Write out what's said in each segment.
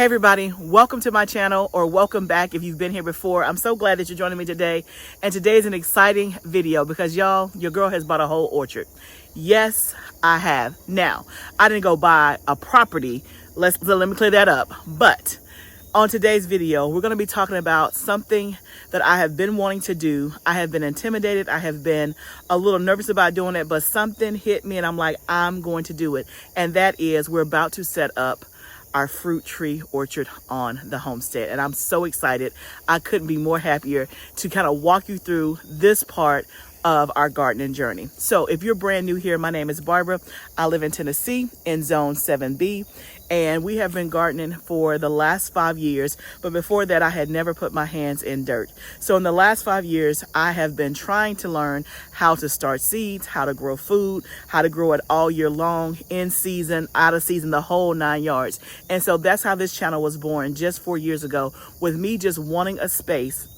Hey everybody, welcome to my channel, or welcome back if you've been here before. I'm so glad that you're joining me today. And today is an exciting video because y'all, your girl has bought a whole orchard. Yes, I have. Now, I didn't go buy a property. Let me clear that up. But on today's video, we're going to be talking about something that I have been wanting to do. I have been intimidated. I have been a little nervous about doing it, but something hit me and I'm like, I'm going to do it. And that is, we're about to set up our fruit tree orchard on the homestead, and I'm so excited. I couldn't be more happier to kind of walk you through this part of our gardening journey. So if you're brand new here, my name is Barbara. I live in Tennessee in zone 7B, and we have been gardening for the last 5 years. But before that, I had never put my hands in dirt. So in the last 5 years, I have been trying to learn how to start seeds, how to grow food, how to grow it all year long, in season, out of season, the whole 9 yards. And so that's how this channel was born just 4 years ago, with me just wanting a space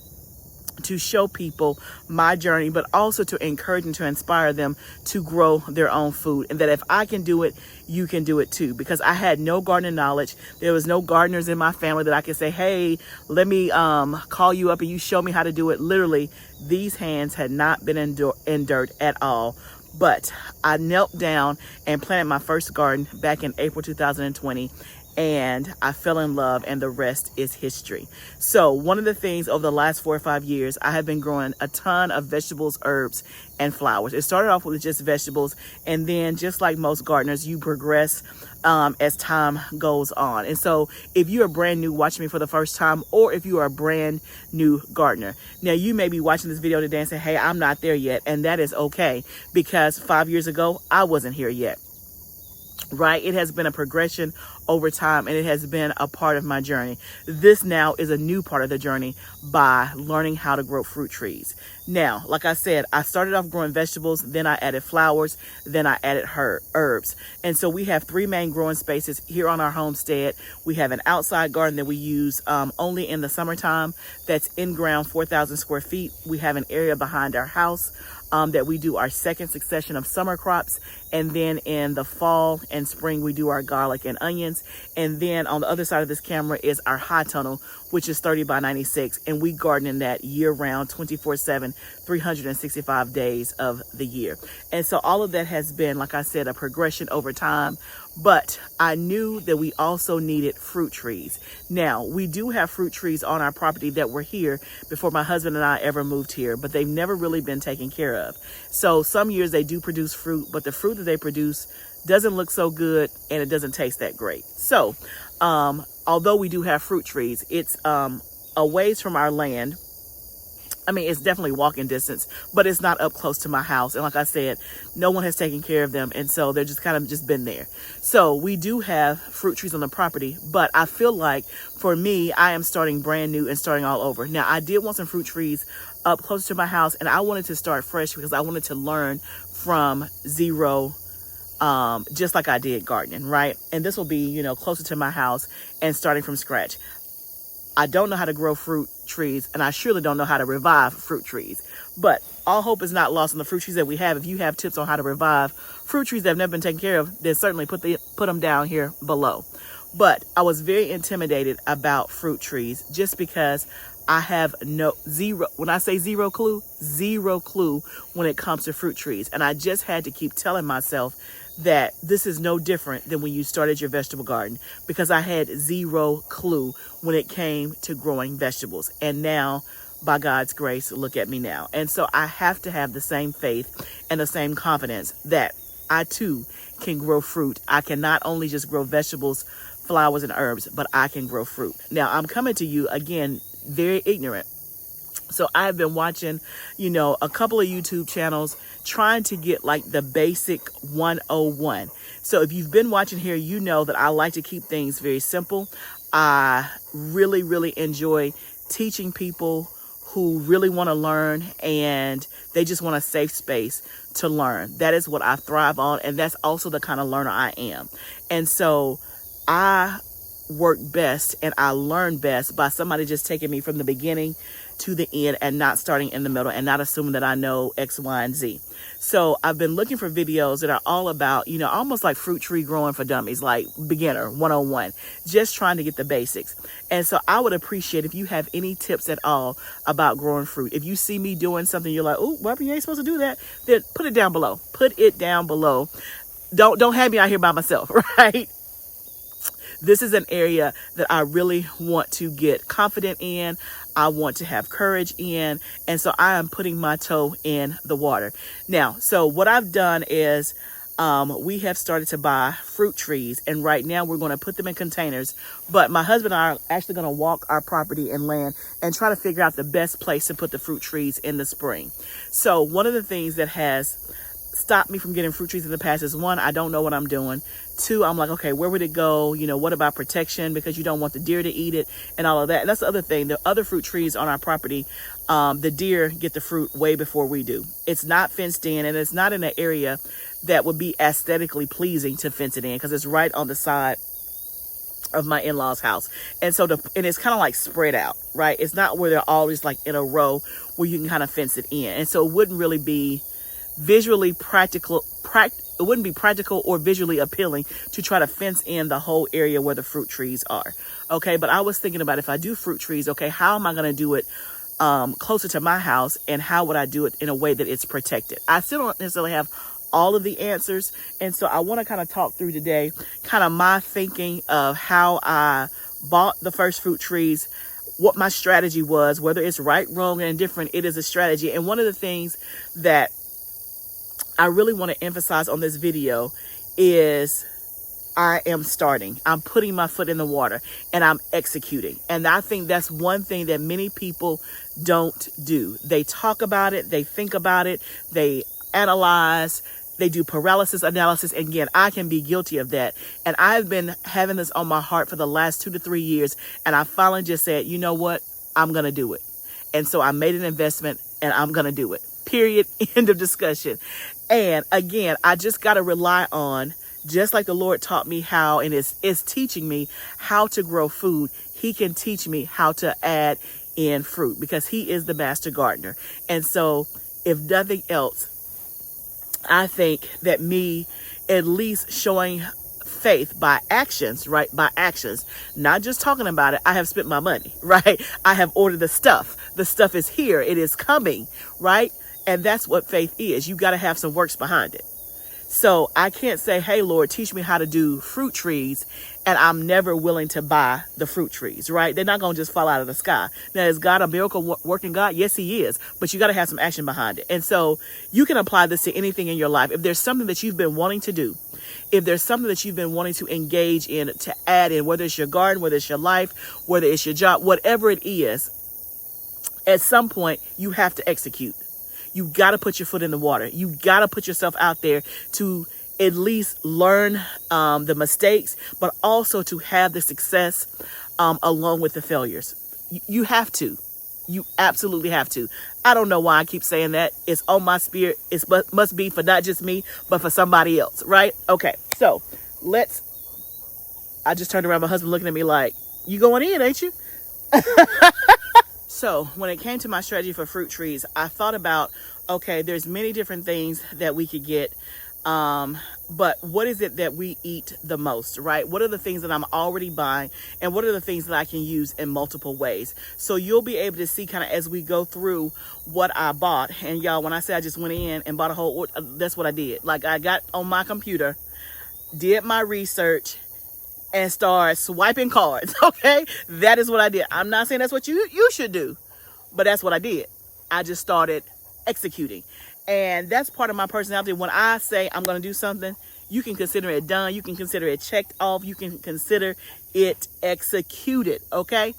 to show people my journey, but also to encourage and to inspire them to grow their own food. And that if I can do it, you can do it too. Because I had no gardening knowledge. There was no gardeners in my family that I could say, hey, let me call you up and you show me how to do it. Literally, these hands had not been in dirt at all. But I knelt down and planted my first garden back in April 2020. And I fell in love, and the rest is history. So one of the things over the last 4 or 5 years, I have been growing a ton of vegetables, herbs, and flowers. It started off with just vegetables, and then just like most gardeners, you progress as time goes on. And so if you are brand new watching me for the first time, or if you are a brand new gardener, now you may be watching this video today and say, hey, I'm not there yet. And that is okay, because 5 years ago, I wasn't here yet. Right? It has been a progression over time, and it has been a part of my journey. This now is a new part of the journey by learning how to grow fruit trees. Now, like I said, I started off growing vegetables, then I added flowers, then I added herbs. And so we have 3 main growing spaces here on our homestead. We have an outside garden that we use only in the summertime. That's in ground, 4,000 square feet. We have an area behind our house that we do our second succession of summer crops. And then in the fall and spring, we do our garlic and onions. And then on the other side of this camera is our high tunnel, which is 30 by 96. And we garden in that year round, 24/7, 365 days of the year. And so all of that has been, like I said, a progression over time. But I knew that we also needed fruit trees. Now, we do have fruit trees on our property that were here before my husband and I ever moved here, but they've never really been taken care of. So some years they do produce fruit, but the fruit that they produce doesn't look so good and it doesn't taste that great. So although we do have fruit trees, it's a ways from our land. I mean, it's definitely walking distance, but it's not up close to my house. And like I said, no one has taken care of them. And so they're just kind of just been there. So we do have fruit trees on the property, but I feel like for me, I am starting brand new and starting all over. Now, I did want some fruit trees up close to my house, and I wanted to start fresh because I wanted to learn from zero, just like I did gardening, right? And this will be, you know, closer to my house and starting from scratch. I don't know how to grow fruit trees, and I surely don't know how to revive fruit trees. But all hope is not lost on the fruit trees that we have. If you have tips on how to revive fruit trees that have never been taken care of, then certainly put them down here below. But I was very intimidated about fruit trees just because I have zero, when I say zero clue when it comes to fruit trees. And I just had to keep telling myself that this is no different than when you started your vegetable garden, because I had zero clue when it came to growing vegetables. And now, by God's grace, look at me now. And so I have to have the same faith and the same confidence that I too can grow fruit. I can not only just grow vegetables, flowers, and herbs, but I can grow fruit. Now, I'm coming to you again, very ignorant. So I've been watching, you know, a couple of YouTube channels trying to get like the basic 101. So if you've been watching here, you know that I like to keep things very simple. I really, really enjoy teaching people who really want to learn and they just want a safe space to learn. That is what I thrive on. And that's also the kind of learner I am. And so I work best and I learn best by somebody just taking me from the beginning to the end and not starting in the middle and not assuming that I know X, Y, and Z. So I've been looking for videos that are all about, you know, almost like fruit tree growing for dummies, like beginner 101, just trying to get the basics. And so I would appreciate if you have any tips at all about growing fruit. If you see me doing something, you're like, oh, well, you ain't supposed to do that, then put it down below. Put it down below. Don't have me out here by myself, right? This is an area that I really want to get confident in. I want to have courage in. And so I am putting my toe in the water. Now, so what I've done is we have started to buy fruit trees. And right now we're going to put them in containers. But my husband and I are actually going to walk our property and land and try to figure out the best place to put the fruit trees in the spring. So one of the things that has stopped me from getting fruit trees in the past is, one, I don't know what I'm doing. Two, I'm like, okay, where would it go? You know, what about protection? Because you don't want the deer to eat it and all of that. And that's the other thing. The other fruit trees on our property, the deer get the fruit way before we do. It's not fenced in, and it's not in an area that would be aesthetically pleasing to fence it in because it's right on the side of my in-laws' house. And so and it's kind of like spread out, right? It's not where they're always like in a row where you can kind of fence it in. And so it wouldn't really be visually practical. It wouldn't be practical or visually appealing to try to fence in the whole area where the fruit trees are. Okay, but I was thinking about, if I do fruit trees, okay, how am I going to do it closer to my house, and how would I do it in a way that it's protected? I still don't necessarily have all of the answers, and so I want to kind of talk through today kind of my thinking of how I bought the first fruit trees, what my strategy was, whether it's right, wrong, and indifferent. It is a strategy. And one of the things that I really want to emphasize on this video is I am starting. I'm putting my foot in the water and I'm executing. And I think that's one thing that many people don't do. They talk about it, they think about it, they analyze, they do paralysis analysis. And again, I can be guilty of that. And I've been having this on my heart for the last 2 to 3 years. And I finally just said, you know what? I'm going to do it. And so I made an investment and I'm going to do it. Period. End of discussion. And again, I just got to rely on, just like the Lord taught me how, and is teaching me how to grow food, He can teach me how to add in fruit, because He is the master gardener. And so if nothing else, I think that me at least showing faith by actions, right? By actions, not just talking about it. I have spent my money, right? I have ordered the stuff. The stuff is here. It is coming, right? And that's what faith is. You got to have some works behind it. So I can't say, hey, Lord, teach me how to do fruit trees, and I'm never willing to buy the fruit trees, right? They're not going to just fall out of the sky. Now, is God a miracle working God? Yes, He is. But you got to have some action behind it. And so you can apply this to anything in your life. If there's something that you've been wanting to do, if there's something that you've been wanting to engage in, to add in, whether it's your garden, whether it's your life, whether it's your job, whatever it is, at some point you have to execute. You got to put your foot in the water. You got to put yourself out there to at least learn the mistakes, but also to have the success along with the failures. You have to. You absolutely have to. I don't know why I keep saying that. It's on my spirit. It must be for not just me, but for somebody else, right? Okay, so I just turned around, my husband looking at me like, you going in, ain't you? So when it came to my strategy for fruit trees, I thought about, okay, there's many different things that we could get. But what is it that we eat the most, right? What are the things that I'm already buying, and what are the things that I can use in multiple ways? So you'll be able to see kind of as we go through what I bought. And y'all, when I say I just went in and bought a whole, that's what I did. Like, I got on my computer, did my research, and start swiping cards. Okay, that is what I did. I'm not saying that's what you should do, but that's what I did. I just started executing. And that's part of my personality. When I say I'm going to do something, you can consider it done. You can consider it checked off. You can consider it executed. Okay.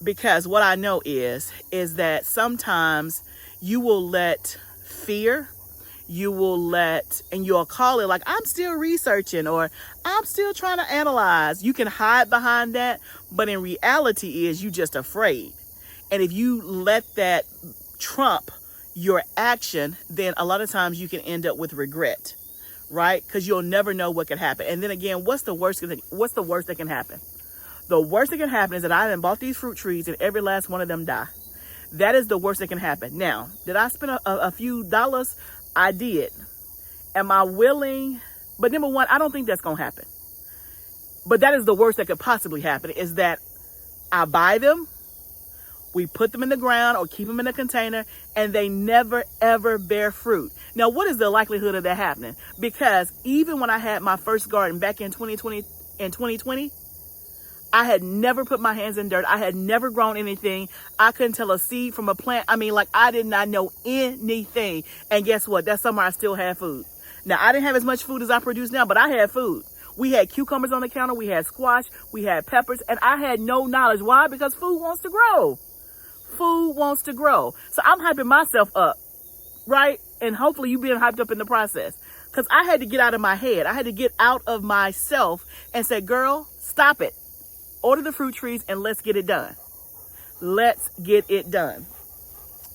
Because what I know is that sometimes you will let fear, and you'll call it like, I'm still researching, or I'm still trying to analyze. You can hide behind that, but in reality is you just afraid. And if you let that trump your action, then a lot of times you can end up with regret, right? Because you'll never know what could happen. And then again, what's the worst that can happen? The worst that can happen is that I done bought these fruit trees and every last one of them die. That is the worst that can happen. Now, did I spend a few dollars? I did. Am I willing? But number one, I don't think that's going to happen. But that is the worst that could possibly happen, is that I buy them, we put them in the ground or keep them in a container, and they never, ever bear fruit. Now, what is the likelihood of that happening? Because even when I had my first garden back in 2020, I had never put my hands in dirt. I had never grown anything. I couldn't tell a seed from a plant. I mean, like, I did not know anything. And guess what? That summer I still had food. Now, I didn't have as much food as I produce now, but I had food. We had cucumbers on the counter. We had squash. We had peppers. And I had no knowledge. Why? Because food wants to grow. Food wants to grow. So I'm hyping myself up, right? And hopefully you being hyped up in the process. Because I had to get out of my head. I had to get out of myself and say, girl, stop it. Order the fruit trees and let's get it done. Let's get it done.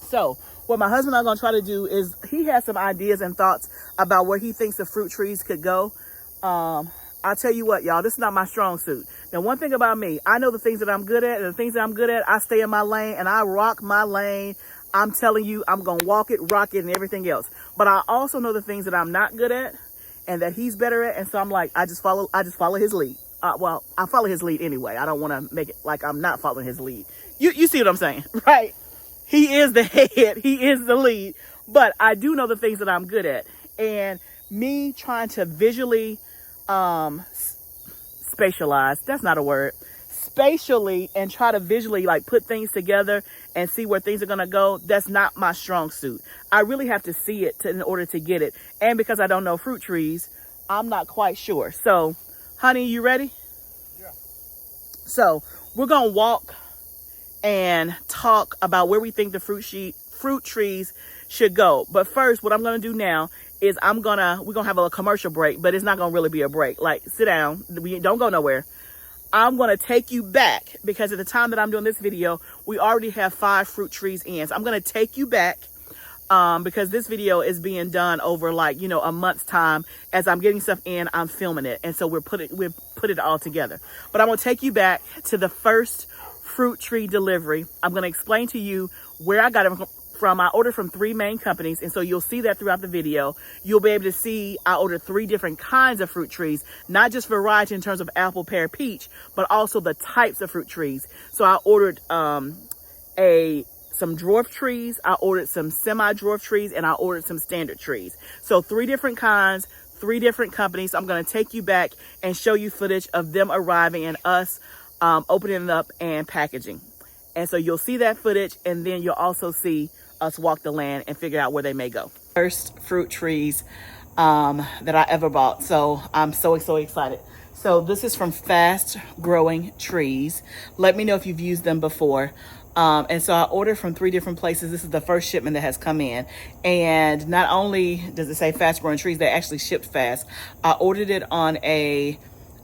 So what my husband and I are going to try to do is, he has some ideas and thoughts about where he thinks the fruit trees could go. I'll tell you what, y'all, this is not my strong suit. Now, one thing about me, I know the things that I'm good at, and the things that I'm good at, I stay in my lane and I rock my lane. I'm telling you, I'm going to walk it, rock it, and everything else. But I also know the things that I'm not good at and that he's better at. And so I'm like, I just follow his lead. Well, I follow his lead anyway. I don't want to make it like I'm not following his lead. You see what I'm saying, right? He is the head. He is the lead. But I do know the things that I'm good at. And me trying to visually spatialize, that's not a word, spatially, and try to visually like put things together and see where things are going to go, that's not my strong suit. I really have to see it in order to get it. And because I don't know fruit trees, I'm not quite sure. So, honey, you ready? Yeah. So we're going to walk and talk about where we think the fruit trees should go. But first, what I'm going to do now is we're going to have a commercial break, but it's not going to really be a break. Like, sit down. We don't go nowhere. I'm going to take you back because at the time that I'm doing this video, we already have 5 fruit trees in. So I'm going to take you back because this video is being done over like, a month's time. As I'm getting stuff in, I'm filming it. And so we put it all together. But I'm going to take you back to the first fruit tree delivery. I'm going to explain to you where I got it from. I ordered from 3 main companies. And so you'll see that throughout the video. You'll be able to see I ordered 3 different kinds of fruit trees, not just variety in terms of apple, pear, peach, but also the types of fruit trees. So I ordered some dwarf trees, I ordered some semi-dwarf trees, and I ordered some standard trees. So 3 different kinds, 3 different companies. I'm going to take you back and show you footage of them arriving and us opening it up and packaging. And so you'll see that footage, and then you'll also see us walk the land and figure out where they may go. First fruit trees that I ever bought. So I'm so excited. So this is from Fast Growing Trees. Let me know if you've used them before. And so I ordered from 3 different places. This is the first shipment that has come in. And not only does it say Fast Growing Trees, they actually shipped fast. I ordered it on a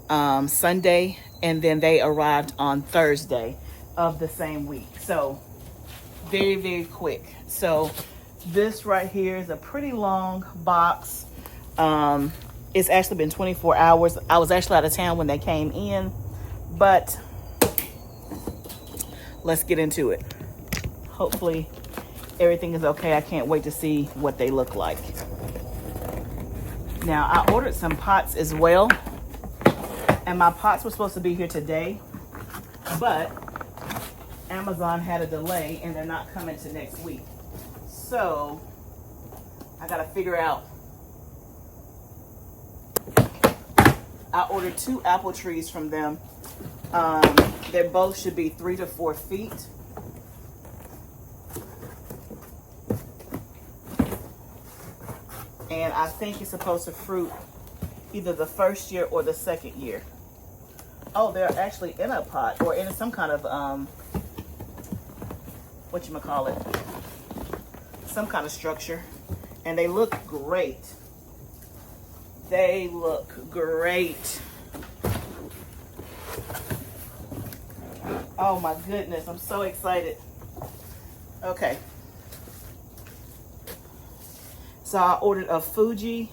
Sunday, and then they arrived on Thursday of the same week. So very, very quick. So this right here is a pretty long box. It's actually been 24 hours. I was actually out of town when they came in, but let's get into it. Hopefully everything is okay. I can't wait to see what they look like. Now, I ordered some pots as well, and my pots were supposed to be here today, but Amazon had a delay and they're not coming to next week. So I gotta figure out. I ordered 2 apple trees from them. They both should be 3 to 4 feet. And I think it's supposed to fruit either the first year or the second year. Oh, they're actually in a pot or in some kind of, whatchamacallit, some kind of structure. And they look great. They look great. Oh my goodness, I'm so excited. Okay. So I ordered a Fuji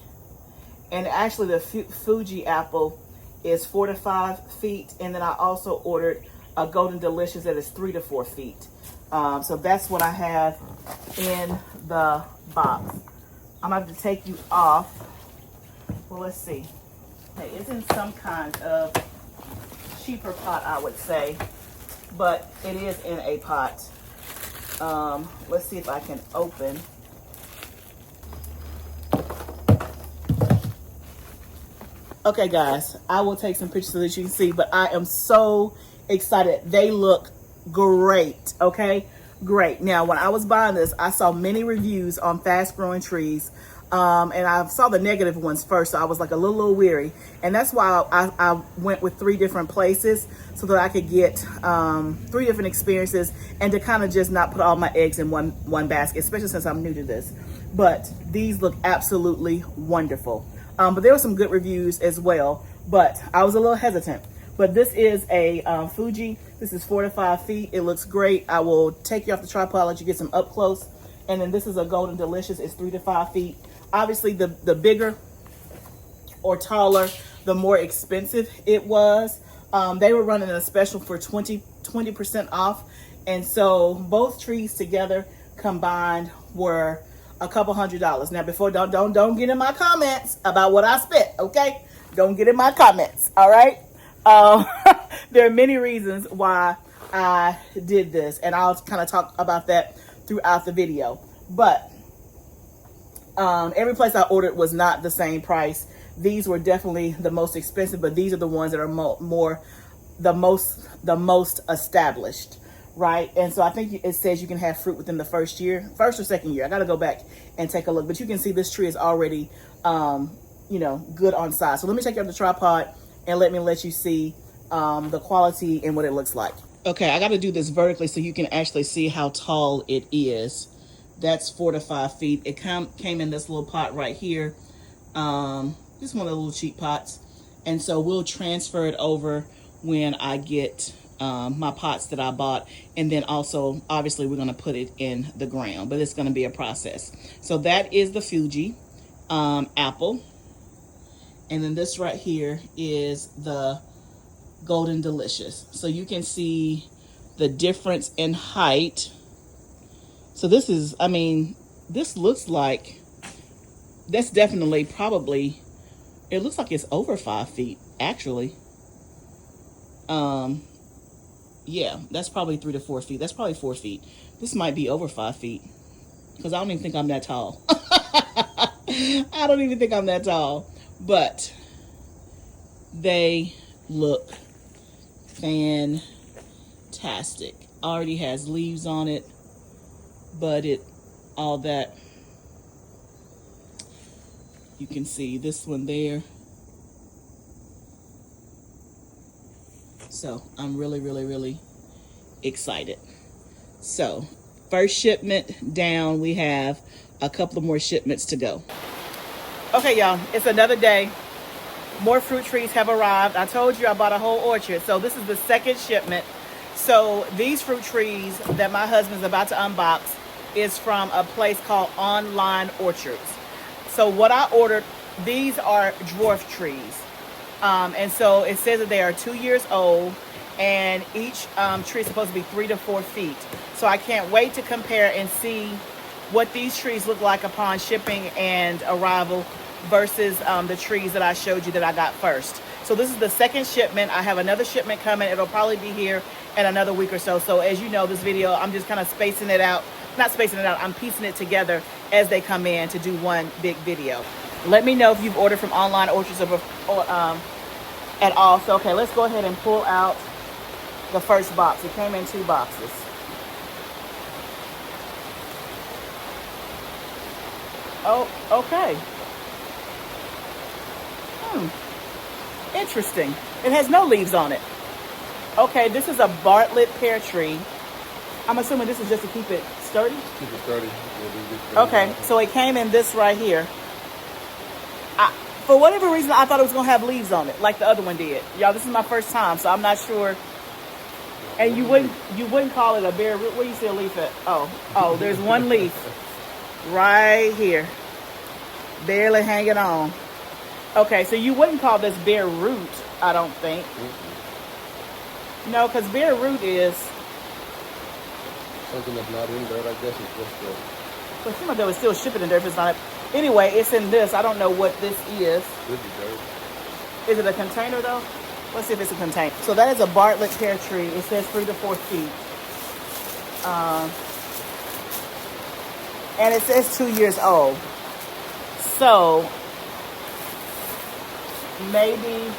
And actually the Fuji apple is 4 to 5 feet. And then I also ordered a Golden Delicious that is 3 to 4 feet. So that's what I have in the box. I'm going to have to take you off. Well, let's see. Hey, it's in some kind of cheaper pot, I would say, but it is in a pot. Let's see if I can open. Okay, guys, I will take some pictures so that you can see, but I am so excited. They look great, okay? Great. Now, when I was buying this, I saw many reviews on fast growing trees, and I saw the negative ones first, so I was like a little weary. And that's why I went with 3 different places so that I could get 3 different experiences and to kind of just not put all my eggs in one basket, especially since I'm new to this. But these look absolutely wonderful. But there were some good reviews as well, but I was a little hesitant. But this is a Fuji. This is 4 to 5 feet. It looks great. I will take you off the tripod, let you get some up close. And then this is a Golden Delicious. It's 3 to 5 feet. Obviously, the bigger or taller, the more expensive it was. They were running a special for 20% off. And so both trees together combined were a couple $100s. Now, before, don't get in my comments about what I spent, okay? Don't get in my comments, all right? There are many reasons why I did this, and I'll kind of talk about that throughout the video. But every place I ordered was not the same price. These were definitely the most expensive, but these are the ones that are the most established, right? And so I think it says you can have fruit within the first or second year. I got to go back and take a look, but you can see this tree is already, good on size. So let me take you off the tripod and let you see the quality and what it looks like. Okay, I got to do this vertically so you can actually see how tall it is. That's 4 to 5 feet. It came in this little pot right here. Just one of the little cheap pots. And so we'll transfer it over when I get my pots that I bought. And then also, obviously, we're going to put it in the ground. But it's going to be a process. So that is the Fuji apple. And then this right here is the Golden Delicious. So you can see the difference in height. So this is, this looks like, that's definitely probably, it looks like it's over 5 feet, actually. Yeah, that's probably 3 to 4 feet. That's probably 4 feet. This might be over 5 feet because I don't even think I'm that tall. I don't even think I'm that tall. But they look fantastic. Already has leaves on it, but all that. You can see this one there. So I'm really, really, really excited. So first shipment down, we have a couple of more shipments to go. Okay, y'all, it's another day. More fruit trees have arrived. I told you I bought a whole orchard. So this is the second shipment. So these fruit trees that my husband's about to unbox is from a place called Online Orchards. So what I ordered, these are dwarf trees. And so it says that they are 2 years old, and each tree is supposed to be 3 to 4 feet. So I can't wait to compare and see what these trees look like upon shipping and arrival versus the trees that I showed you that I got first. So this is the second shipment. I have another shipment coming. It'll probably be here in another week or so. So as you know, this video, I'm just kind of spacing it out. Not spacing it out, I'm piecing it together as they come in to do one big video. Let me know if you've ordered from Online Orchards or at all. So, okay, let's go ahead and pull out the first box. It came in 2 boxes. Oh, okay. Interesting. It has no leaves on it. Okay, this is a Bartlett pear tree. I'm assuming this is just to keep it sturdy? Keep it sturdy. Okay, so it came in this right here. For whatever reason, I thought it was going to have leaves on it, like the other one did. Y'all, this is my first time, so I'm not sure. And you wouldn't call it a bare root. Where you see a leaf at? Oh, there's one leaf right here, barely hanging on. Okay, so you wouldn't call this bare root, I don't think. No, because bare root is something that's not in dirt, I guess. It's just the... But some of them is still shipping in dirt if it's not. Anyway, it's in this. I don't know what this is. Could be dirt. Is it a container though? Let's see if it's a container. So that is a Bartlett pear tree. It says 3 to 4 feet. And it says 2 years old. So maybe,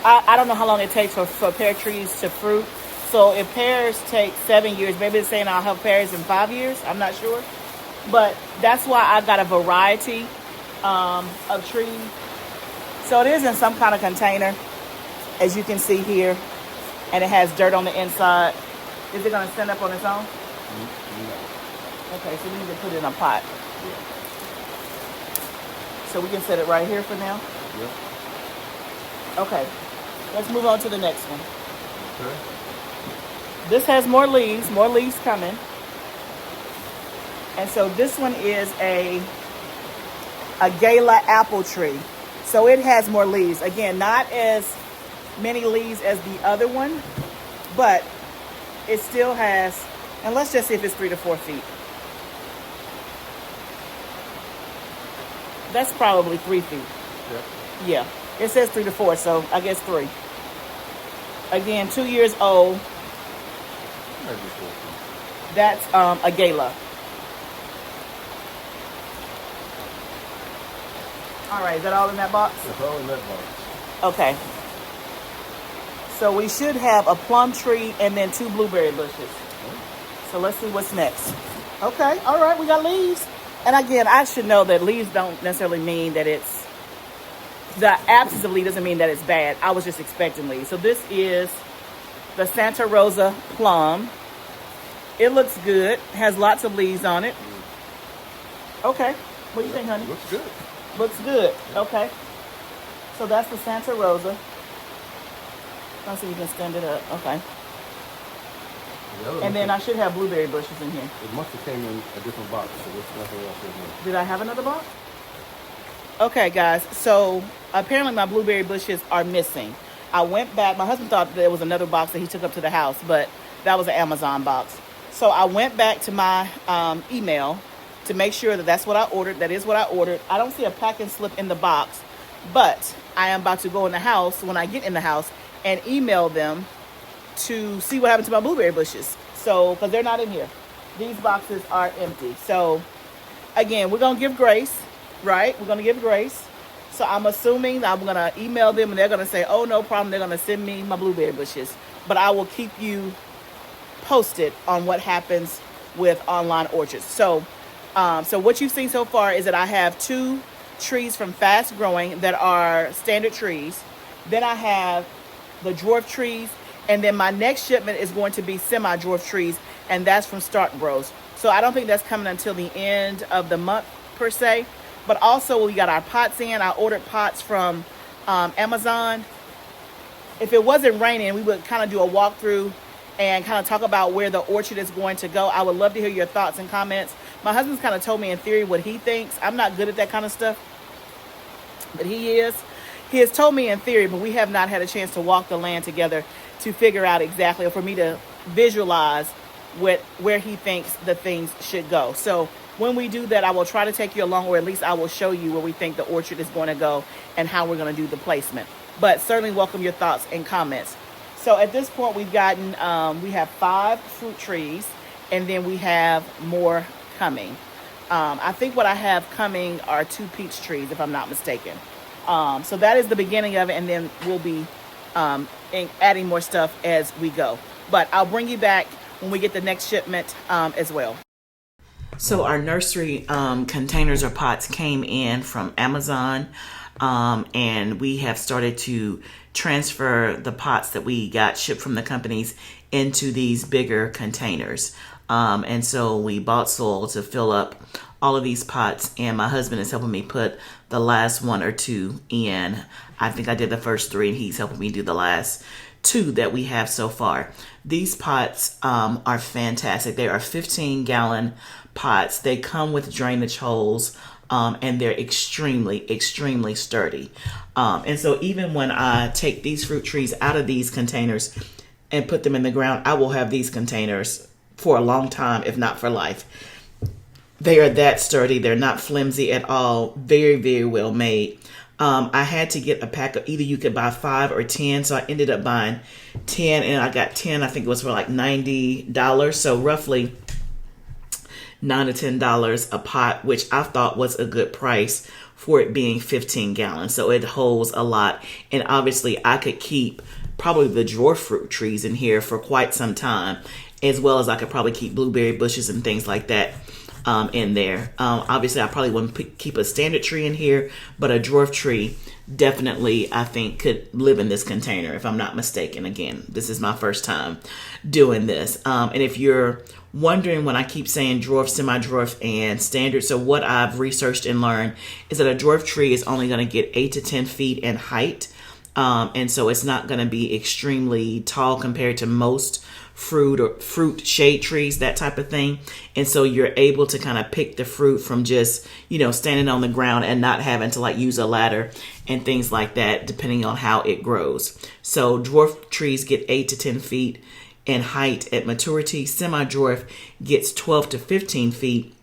I don't know how long it takes for pear trees to fruit. So if pears take 7 years, maybe it's saying I'll have pears in 5 years. I'm not sure. But that's why I got a variety of trees. So it is in some kind of container, as you can see here. And it has dirt on the inside. Is it going to stand up on its own? Mm-hmm. Okay, so we need to put it in a pot. Yeah. So we can set it right here for now? Yeah. Okay, let's move on to the next one. Okay. This has more leaves coming. And so this one is a gala apple tree. So it has more leaves. Again, not as many leaves as the other one, but it still has, and let's just see if it's 3 to 4 feet. That's probably 3 feet. Yeah, it says 3 to 4, so I guess 3. Again, 2 years old. Maybe 4 feet. That's a gala. All right, is that all in that box? That's all in that box. Okay. So we should have a plum tree and then 2 blueberry bushes. Okay. So let's see what's next. Okay, all right, we got leaves. And again, I should know that leaves don't necessarily mean that it's, the absence of leaves doesn't mean that it's bad. I was just expecting leaves. So this is the Santa Rosa plum. It looks good, has lots of leaves on it. Okay, what do you think, honey? Looks good. Looks good. Okay. So that's the Santa Rosa. Let's see if we can stand it up. Okay. And then I should have blueberry bushes in here. It must have came in a different box, so there's nothing else in here. Did I have another box? Okay, guys. So apparently my blueberry bushes are missing. I went back. My husband thought there was another box that he took up to the house, but that was an Amazon box. So I went back to my email to make sure that that's what I ordered. That is what I ordered. I don't see a packing slip in the box, but I am about to go in the house when I get in the house and email them to see what happened to my blueberry bushes. So, because they're not in here. These boxes are empty. So, again, we're going to give grace, right? We're going to give grace. So, I'm assuming I'm going to email them and they're going to say, oh, no problem. They're going to send me my blueberry bushes. But I will keep you posted on what happens with online orchards. So what you've seen so far is that I have 2 trees from Fast Growing that are standard trees. Then I have the dwarf trees. And then my next shipment is going to be semi-dwarf trees. And that's from Start Bros. So I don't think that's coming until the end of the month per se. But also we got our pots in. I ordered pots from Amazon. If it wasn't raining, we would kind of do a walkthrough and kind of talk about where the orchard is going to go. I would love to hear your thoughts and comments. My husband's kind of told me in theory what he thinks. I'm not good at that kind of stuff, but he is. He has told me in theory, but we have not had a chance to walk the land together to figure out exactly, or for me to visualize where he thinks the things should go. So when we do that, I will try to take you along, or at least I will show you where we think the orchard is going to go and how we're going to do the placement. But certainly welcome your thoughts and comments. So at this point, we've gotten, we have 5 fruit trees, and then we have more coming. I think what I have coming are 2 peach trees, if I'm not mistaken. So that is the beginning of it, and then we'll be adding more stuff as we go. But I'll bring you back when we get the next shipment as well. So our nursery containers or pots came in from Amazon, and we have started to transfer the pots that we got shipped from the companies into these bigger containers. And so we bought soil to fill up all of these pots, and my husband is helping me put the last 1 or 2 in. I think I did the first 3, and he's helping me do the last 2 that we have so far. These pots are fantastic. They are 15-gallon pots. They come with drainage holes and they're extremely sturdy. And so even when I take these fruit trees out of these containers and put them in the ground, I will have these containers for a long time, if not for life. They are that sturdy. They're not flimsy at all. Very well made. I had to get a pack of, either you could buy 5 or 10. So I ended up buying 10, and I got 10. I think it was for like $90. So roughly $9 to $10 a pot, which I thought was a good price for it being 15 gallons. So it holds a lot. And obviously I could keep probably the dwarf fruit trees in here for quite some time, as well as I could probably keep blueberry bushes and things like that in there. Obviously I probably wouldn't keep a standard tree in here, but a dwarf tree definitely I think could live in this container, if I'm not mistaken. Again, this is my first time doing this. And if you're wondering, when I keep saying dwarf, semi-dwarf, and standard, so what I've researched and learned is that a dwarf tree is only going to get 8 to 10 feet in height. And so it's not going to be extremely tall compared to most fruit shade trees, that type of thing. And so you're able to kind of pick the fruit from just, standing on the ground and not having to like use a ladder and things like that, depending on how it grows. So dwarf trees get 8 to 10 feet in height at maturity. Semi-dwarf gets 12 to 15 feet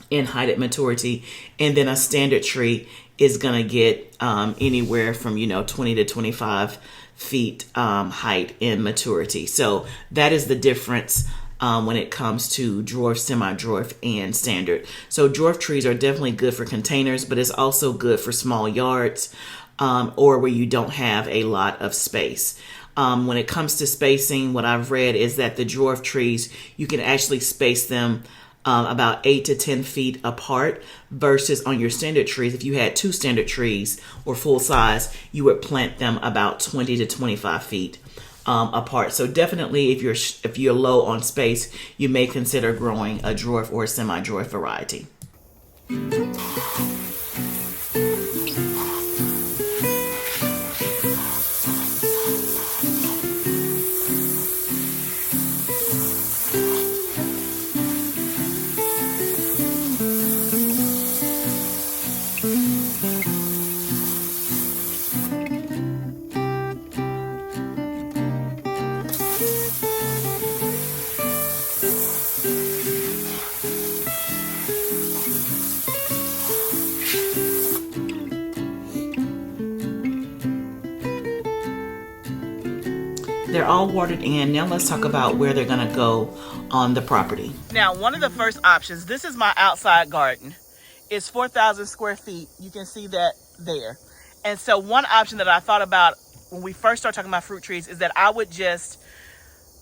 in height at maturity. And then a standard tree is going to get anywhere from 20 to 25 feet height in maturity. So that is the difference when it comes to dwarf, semi-dwarf, and standard. So dwarf trees are definitely good for containers, but it's also good for small yards or where you don't have a lot of space. When it comes to spacing, what I've read is that the dwarf trees, you can actually space them about 8 to 10 feet apart, versus on your standard trees, if you had 2 standard trees or full size, you would plant them about 20 to 25 feet apart. So definitely if you're low on space, you may consider growing a dwarf or a semi-dwarf variety. They're all watered in. Now let's talk about where they're going to go on the property. Now, one of the first options, this is my outside garden. It's 4,000 square feet. You can see that there. And so one option that I thought about when we first started talking about fruit trees is that I would just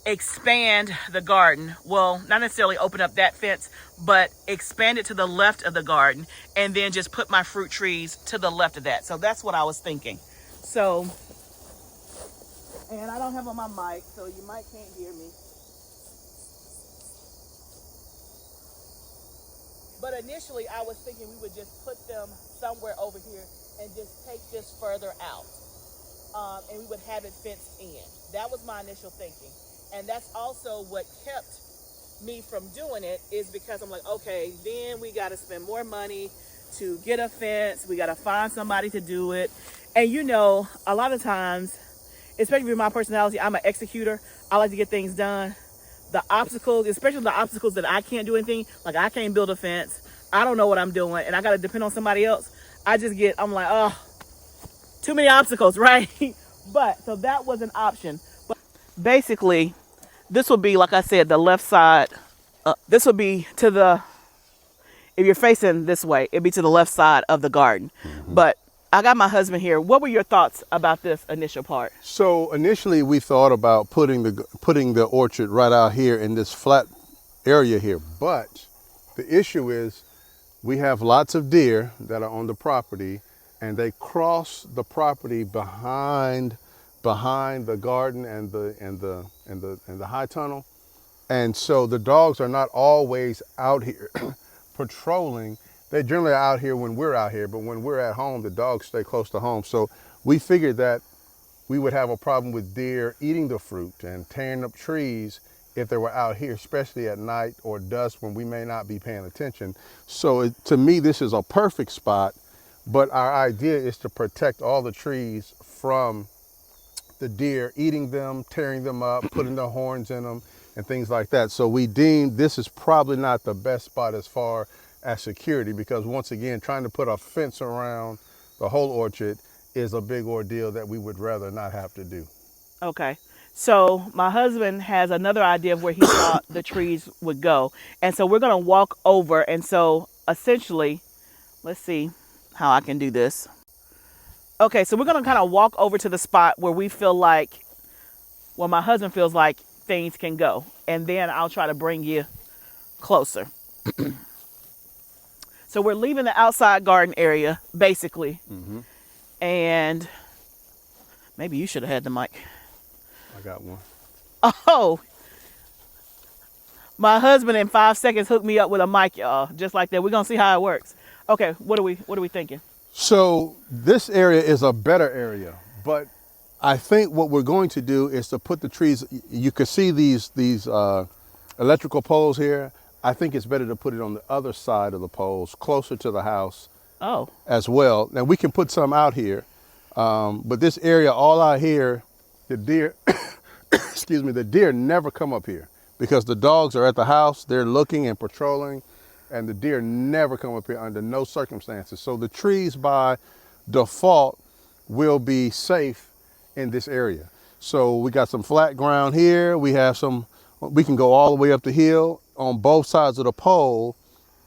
expand the garden. Well, not necessarily open up that fence, but expand it to the left of the garden and then just put my fruit trees to the left of that. So that's what I was thinking. So, and I don't have on my mic, so you might can't hear me. But initially I was thinking we would just put them somewhere over here and just take this further out. And we would have it fenced in. That was my initial thinking. And that's also what kept me from doing it, is because I'm like, okay, then we got to spend more money to get a fence. We got to find somebody to do it. And a lot of times, especially with my personality, I'm an executor. I like to get things done. The obstacles, especially the obstacles that I can't do anything, like I can't build a fence. I don't know what I'm doing and I got to depend on somebody else. I'm like, oh, too many obstacles, right? But so that was an option. But basically, this would be, like I said, the left side. This would be if you're facing this way, it'd be to the left side of the garden. Mm-hmm. But I got my husband here. What were your thoughts about this initial part? So initially we thought about putting the orchard right out here in this flat area here. But the issue is we have lots of deer that are on the property, and they cross the property behind the garden and the high tunnel. And so the dogs are not always out here patrolling. They're generally out here when we're out here, but when we're at home, the dogs stay close to home. So we figured that we would have a problem with deer eating the fruit and tearing up trees if they were out here, especially at night or dusk when we may not be paying attention. So to me, this is a perfect spot, but our idea is to protect all the trees from the deer eating them, tearing them up, putting their horns in them, and things like that. So we deemed this is probably not the best spot as far as security, because once again, trying to put a fence around the whole orchard is a big ordeal that we would rather not have to do. Okay. So my husband has another idea of where he thought the trees would go. And so we're going to walk over. And so essentially, let's see how I can do this. Okay, so we're going to kind of walk over to the spot where we feel like, well, my husband feels like things can go. And then I'll try to bring you closer. So we're leaving the outside garden area, basically. Mm-hmm. And maybe you should have had the mic. I got one. Oh, my husband in 5 seconds hooked me up with a mic, y'all. Just like that. We're going to see how it works. Okay, what are we thinking? So this area is a better area, but I think what we're going to do is to put the trees, you can see these electrical poles here. I think it's better to put it on the other side of the poles, closer to the house. Oh. As well. Now we can put some out here, but this area all out here, the deer, excuse me, the deer never come up here because the dogs are at the house, they're looking and patrolling, and the deer never come up here under no circumstances. So the trees by default will be safe in this area. So we got some flat ground here, we can go all the way up the hill on both sides of the pole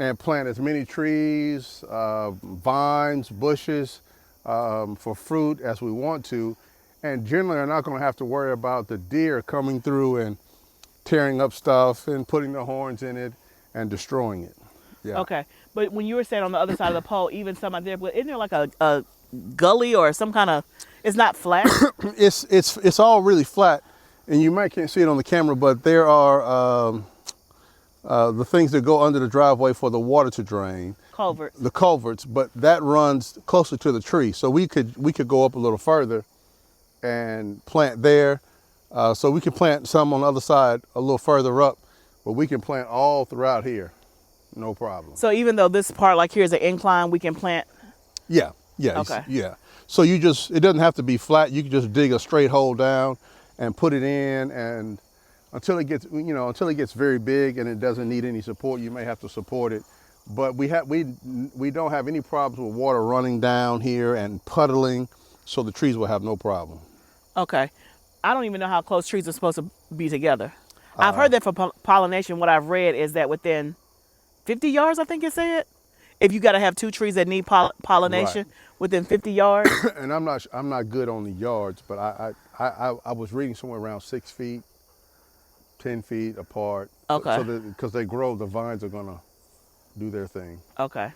and plant as many trees, vines, bushes for fruit as we want to. And generally are not going to have to worry about the deer coming through and tearing up stuff and putting their horns in it and destroying it. Yeah. Okay. But when you were saying on the other side of the pole, even some out there, but isn't there like a gully or some kind of, it's not flat? It's all really flat. And you might can't see it on the camera, but there are the things that go under the driveway for the water to drain. Culverts. The culverts, but that runs closer to the tree. So we could go up a little further and plant there. So we can plant some on the other side a little further up, but we can plant all throughout here. No problem. So even though this part like here's an incline, we can plant? Yeah. Okay. Yeah. So it doesn't have to be flat. You can just dig a straight hole down and put it in, and until it gets very big and it doesn't need any support, you may have to support it. But we don't have any problems with water running down here and puddling, so the trees will have no problem. Okay. I don't even know how close trees are supposed to be together. I've heard that for pollination, what I've read is that within 50 yards, I think it said, if you got to have two trees that need pollination within 50 yards. And I'm not good on the yards, but I was reading somewhere around 6 feet, 10 feet apart. Okay. So because they grow, the vines are gonna do their thing. Okay.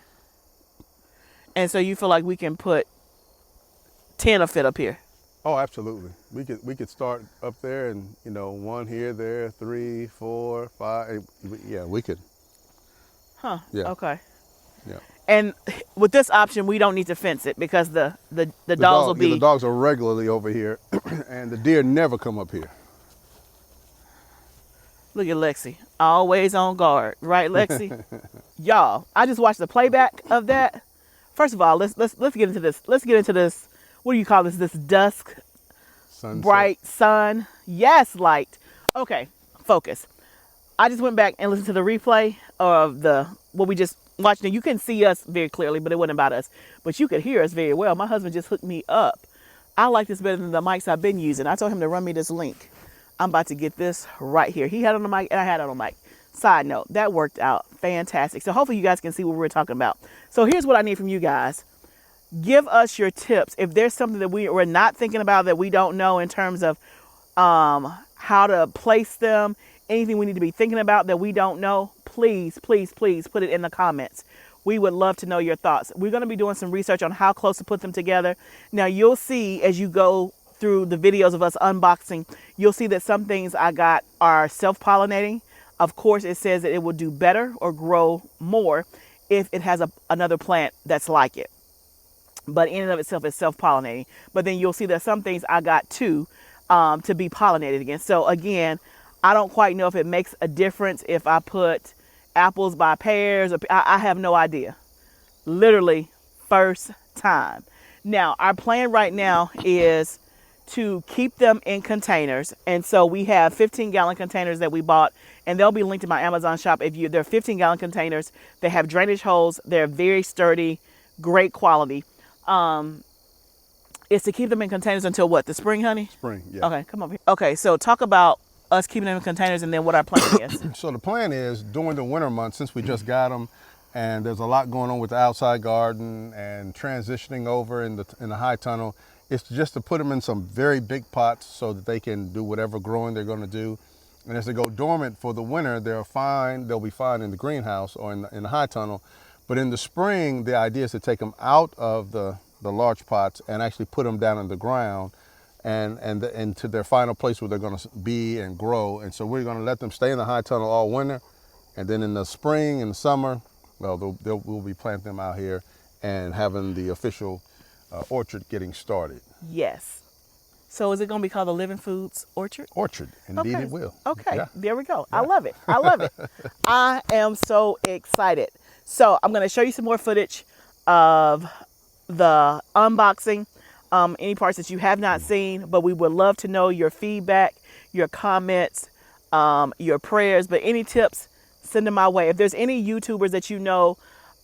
And so you feel like we can put 10 of it up here? Oh, absolutely. We could start up there and, 1 here, there, 3, 4, 5. Yeah, we could. Huh. Yeah. Okay. Yeah. And with this option, we don't need to fence it because the dogs will be. The dogs are regularly over here, and the deer never come up here. Look at Lexi, always on guard, right, Lexi? Y'all, I just watched the playback of that. First of all, let's get into this. Let's get into this. What do you call this? This dusk, Sunset. Bright sun. Yes, light. Okay, focus. I just went back and listened to the replay of what we just watched. Now, you couldn't see us very clearly, but it wasn't about us. But you could hear us very well. My husband just hooked me up. I like this better than the mics I've been using. I told him to run me this link. I'm about to get this right here. He had it on the mic and I had it on the mic. Side note, that worked out fantastic. So hopefully you guys can see what we're talking about. So here's what I need from you guys. Give us your tips. If there's something that we're not thinking about that we don't know in terms of how to place them, anything we need to be thinking about that we don't know, please, please, please put it in the comments. We would love to know your thoughts. We're going to be doing some research on how close to put them together. Now, you'll see as you go through the videos of us unboxing, you'll see that some things I got are self-pollinating. Of course, it says that it will do better or grow more if it has another plant that's like it. But in and of itself, it's self-pollinating. But then you'll see that some things I got too to be pollinated again. So again, I don't quite know if it makes a difference if I put apples by pairs. Or, I have no idea. Literally first time. Now, our plan right now is to keep them in containers. And so we have 15-gallon containers that we bought, and they'll be linked in my Amazon shop. They're 15-gallon containers. They have drainage holes. They're very sturdy, great quality. It's to keep them in containers until what? The spring, honey? Spring, yeah. Okay, come over here. Okay, so talk about us keeping them in containers and then what our plan is. So the plan is during the winter months, since we just got them, and there's a lot going on with the outside garden and transitioning over in the high tunnel, it's just to put them in some very big pots so that they can do whatever growing they're going to do. And as they go dormant for the winter, they'll be fine in the greenhouse or in the high tunnel. But in the spring, the idea is to take them out of the large pots and actually put them down in the ground and to their final place where they're going to be and grow. And so we're going to let them stay in the high tunnel all winter. And then in the spring and the summer, well, we'll be planting them out here and having the official orchard getting started. Yes. So is it going to be called the Living Foods Orchard? Orchard, indeed okay. It will. Okay, yeah. There we go. Yeah. I love it. I love it. I am so excited. So I'm going to show you some more footage of the unboxing, any parts that you have not seen, but we would love to know your feedback, your comments, your prayers, but any tips, send them my way. If there's any YouTubers that you know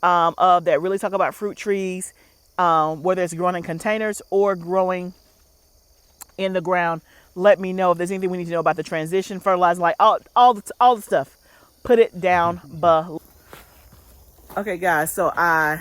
of that really talk about fruit trees, whether it's growing in containers or growing in the ground, let me know. If there's anything we need to know about the transition, fertilizer, like all the stuff, put it down below. Okay guys, so I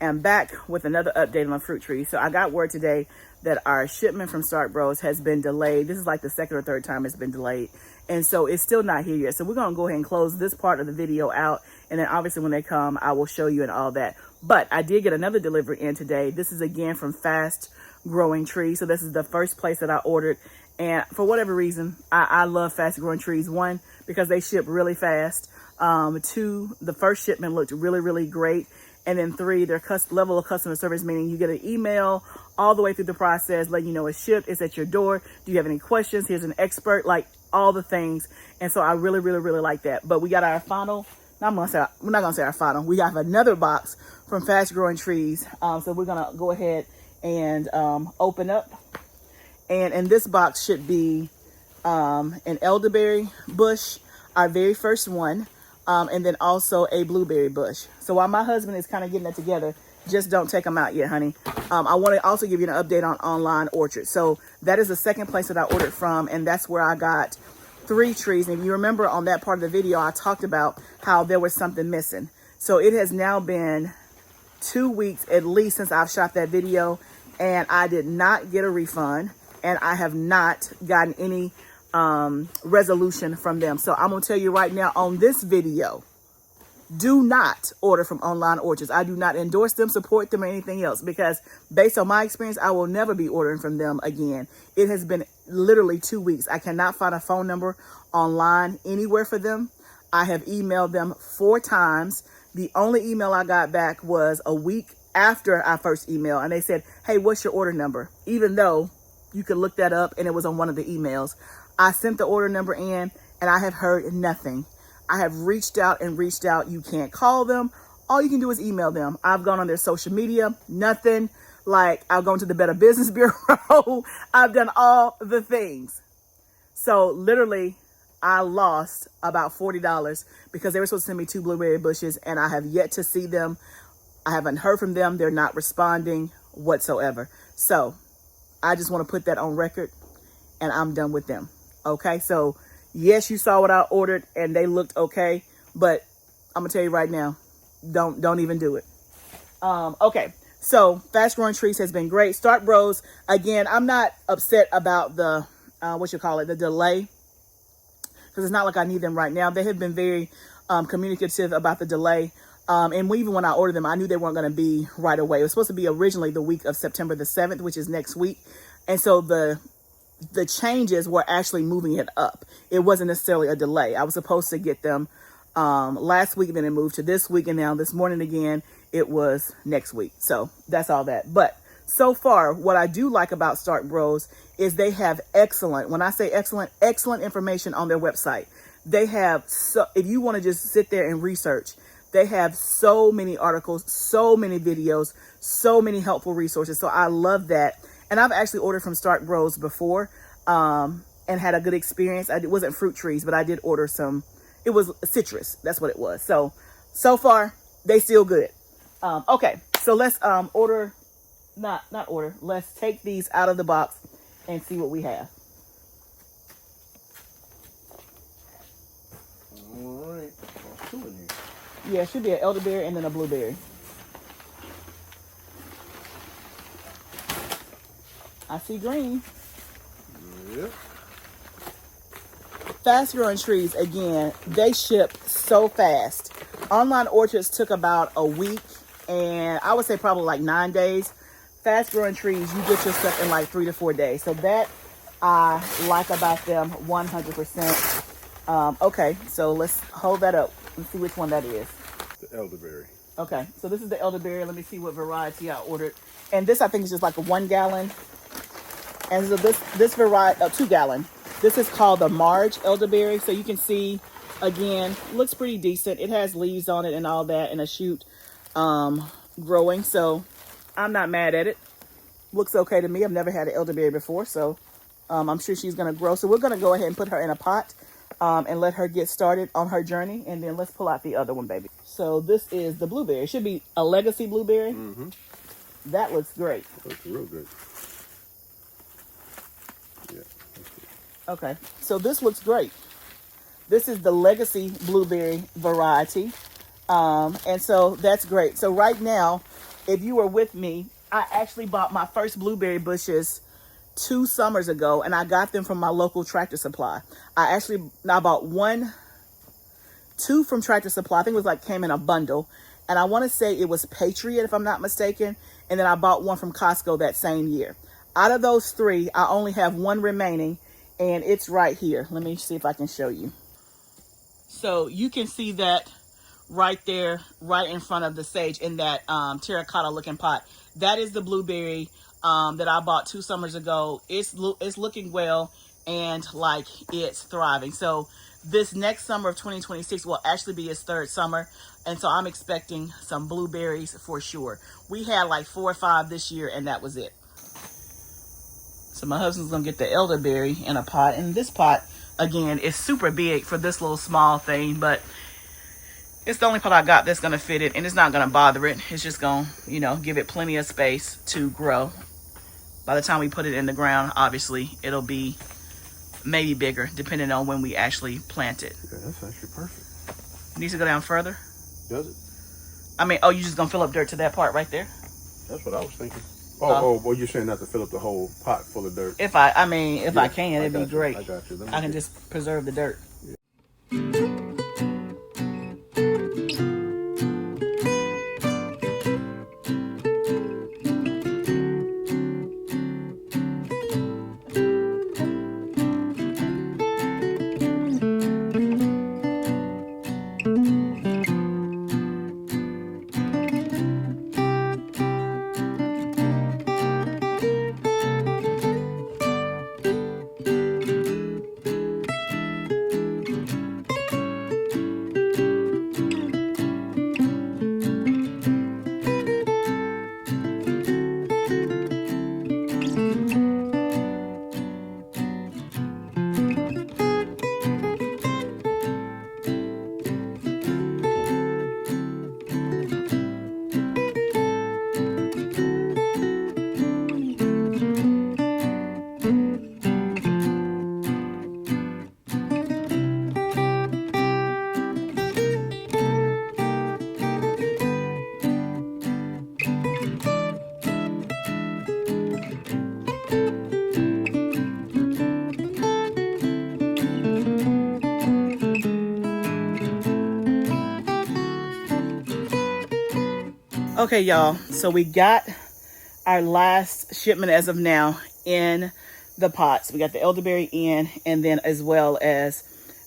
am back with another update on the fruit tree. So I got word today that our shipment from Stark Bros has been delayed. This is like the second or third time it's been delayed. And so it's still not here yet. So we're going to go ahead and close this part of the video out. And then obviously when they come, I will show you and all that. But I did get another delivery in today. This is again from Fast Growing Trees. So this is the first place that I ordered. And for whatever reason, I love Fast Growing Trees. One, because they ship really fast. Two, the first shipment looked really, really great. And then three, their level of customer service, meaning you get an email all the way through the process, letting you know it's shipped, it's at your door. Do you have any questions? Here's an expert, like all the things. And so I really, really, really like that. But we got our final, we're not gonna say our final. We have another box from Fast Growing Trees. So we're gonna go ahead and open up. And in this box should be an elderberry bush, our very first one. And then also a blueberry bush. So while my husband is kind of getting that together, just don't take them out yet, honey. I want to also give you an update on online orchards. So that is the second place that I ordered from, and that's where I got 3 trees. And if you remember on that part of the video, I talked about how there was something missing. So it has now been 2 weeks at least since I've shot that video, and I did not get a refund, and I have not gotten any resolution from them. So I'm gonna tell you right now on this video, do not order from online orchards. I do not endorse them, support them, or anything else, because based on my experience, I will never be ordering from them again. It has been literally 2 weeks. I cannot find a phone number online anywhere for them. I have emailed them 4 times. The only email I got back was a week after I first emailed, and they said, hey, what's your order number? Even though you could look that up and it was on one of the emails. I sent the order number in and I have heard nothing. I have reached out and reached out. You can't call them. All you can do is email them. I've gone on their social media, nothing. Like, I've gone to the Better Business Bureau. I've done all the things. So literally, I lost about $40 because they were supposed to send me 2 blueberry bushes and I have yet to see them. I haven't heard from them. They're not responding whatsoever. So I just want to put that on record, and I'm done with them. Okay, so yes, you saw what I ordered and they looked okay, but I'm gonna tell you right now, don't even do it. Okay, so Fast Growing Trees has been great. Stark Bros, again, I'm not upset about the the delay, because it's not like I need them right now. They have been very communicative about the delay. And even when I ordered them, I knew they weren't going to be right away. It was supposed to be originally the week of September the 7th, which is next week. And so the changes were actually moving it up. It wasn't necessarily a delay. I was supposed to get them last week, then it moved to this week. And now this morning again, it was next week. So that's all that. But so far, what I do like about Stark Bros is they have excellent, when I say excellent, excellent information on their website. They have, so if you want to just sit there and research, they have so many articles, so many videos, so many helpful resources. So I love that. And I've actually ordered from Stark Bros before and had a good experience. It wasn't fruit trees, but I did order some. It was citrus. That's what it was. So far, they still good. Okay, so let's let's take these out of the box and see what we have. All right. Two in here. Yeah, it should be an elderberry and then a blueberry. I see green. Yep. Fast growing trees, again, they ship so fast. Online orchards took about a week, and I would say probably like 9 days. Fast growing trees, you get your stuff in like 3 to 4 days. So that I like about them 100%. Okay, so let's hold that up and see which one that is. The elderberry. Okay, so this is the elderberry. Let me see what variety I ordered. And this, I think, is just like a 1 gallon. And so this variety, 2 gallon. This is called the Marge elderberry. So you can see, again, looks pretty decent. It has leaves on it and all that, and a shoot growing. So I'm not mad at it. Looks okay to me. I've never had an elderberry before, so I'm sure she's going to grow. So we're going to go ahead and put her in a pot and let her get started on her journey. And then let's pull out the other one, baby. So this is the blueberry. It should be a legacy blueberry. Mm-hmm. That looks great. Looks real good. Yeah. Okay, so this looks great. This is the legacy blueberry variety. And so that's great. So right now, if you were with me, I actually bought my first blueberry bushes 2 summers ago, and I got them from my local Tractor Supply. I bought 2 from Tractor Supply. I think it was like came in a bundle. And I want to say it was Patriot, if I'm not mistaken. And then I bought one from Costco that same year. Out of those 3, I only have 1 remaining, and it's right here. Let me see if I can show you. So you can see that right there, right in front of the sage in that terracotta looking pot. That is the blueberry that I bought 2 summers ago. It's looking well, and like it's thriving. So this next summer of 2026 will actually be its 3rd summer. And so I'm expecting some blueberries for sure. We had like 4 or 5 this year, and that was it. So my husband's gonna get the elderberry in a pot. And this pot, again, is super big for this little small thing, but it's the only pot I got that's gonna fit it, and it's not gonna bother it. It's just gonna, give it plenty of space to grow. By the time we put it in the ground, obviously, it'll be maybe bigger, depending on when we actually plant it. Yeah, that's actually perfect. It needs to go down further? Does it? I mean, oh, you just gonna fill up dirt to that part right there? That's what I was thinking. Well, you're saying not to fill up the whole pot full of dirt. If I can, it'd be great. I got you. I can just preserve the dirt. Okay, y'all, so we got our last shipment as of now in the pots. We got the elderberry in, and then as well as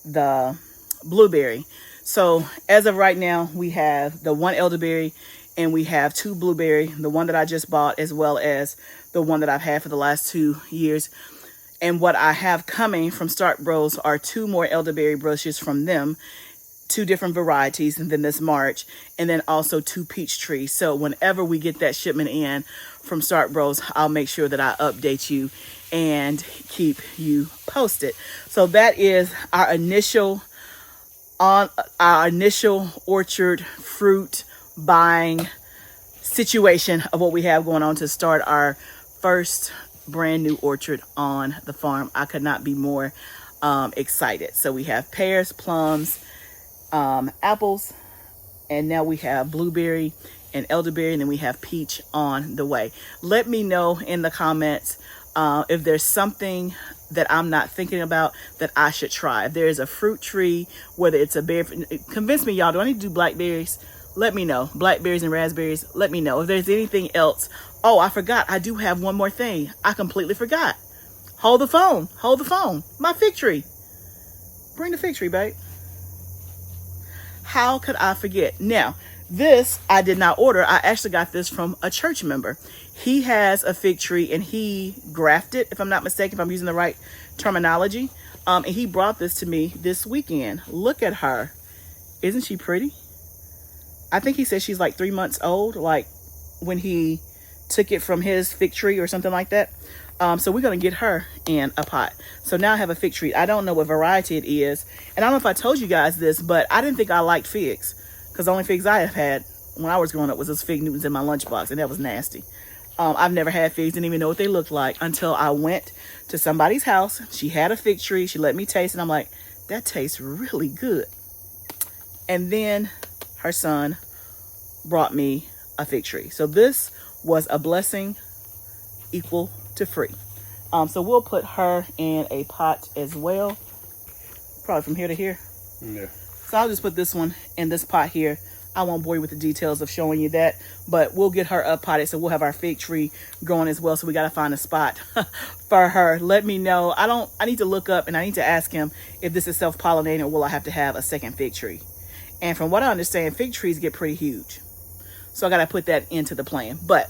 the blueberry. So as of right now, we have the 1 elderberry and we have 2 blueberry, the one that I just bought, as well as the one that I've had for the last 2 years. And what I have coming from Stark Bros are 2 more elderberry bushes from them, 2 different varieties, and then this March, and then also 2 peach trees. So whenever we get that shipment in from Stark Bros, I'll make sure that I update you and keep you posted. So that is our initial orchard fruit buying situation of what we have going on to start our first brand new orchard on the farm. I could not be more excited. So we have pears, plums, apples, and now we have blueberry and elderberry, and then we have peach on the way. Let me know in the comments if there's something that I'm not thinking about that I should try. If there is a fruit tree, whether it's a berry, convince me, y'all. Do I need to do blackberries? Let me know. Blackberries and raspberries, let me know. If there's anything else. Oh, I forgot. I do have one more thing. I completely forgot. Hold the phone. Hold the phone. My fig tree. Bring the fig tree, babe. How could I forget? Now, this I did not order. I actually got this from a church member. He has a fig tree and he grafted, if I'm not mistaken, if I'm using the right terminology. And he brought this to me this weekend. Look at her. Isn't she pretty? I think he said she's like 3 months old, like when he took it from his fig tree or something like that. So we're going to get her in a pot. So now I have a fig tree. I don't know what variety it is. And I don't know if I told you guys this, but I didn't think I liked figs, because the only figs I have had when I was growing up was those fig Newtons in my lunchbox, and that was nasty. I've never had figs, didn't even know what they looked like until I went to somebody's house. She had a fig tree. She let me taste, and I'm like, that tastes really good. And then her son brought me a fig tree. So this was a blessing equal to free. So we'll put her in a pot as well, probably from here to here. Yeah. So I'll just put this one in this pot here. I won't bore you with the details of showing you that, but we'll get her up potted, so we'll have our fig tree growing as well. So we got to find a spot for her. Let me know. I need to look up, and I need to ask him if this is self-pollinating, or will I have to have a second fig tree. And from what I understand, fig trees get pretty huge. So I got to put that into the plan. But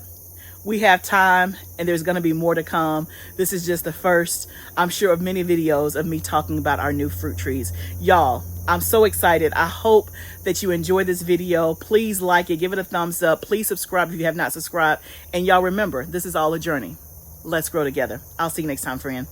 we have time, and there's going to be more to come. This is just the first, I'm sure, of many videos of me talking about our new fruit trees. Y'all, I'm so excited. I hope that you enjoy this video. Please like it. Give it a thumbs up. Please subscribe if you have not subscribed. And y'all remember, this is all a journey. Let's grow together. I'll see you next time, friend.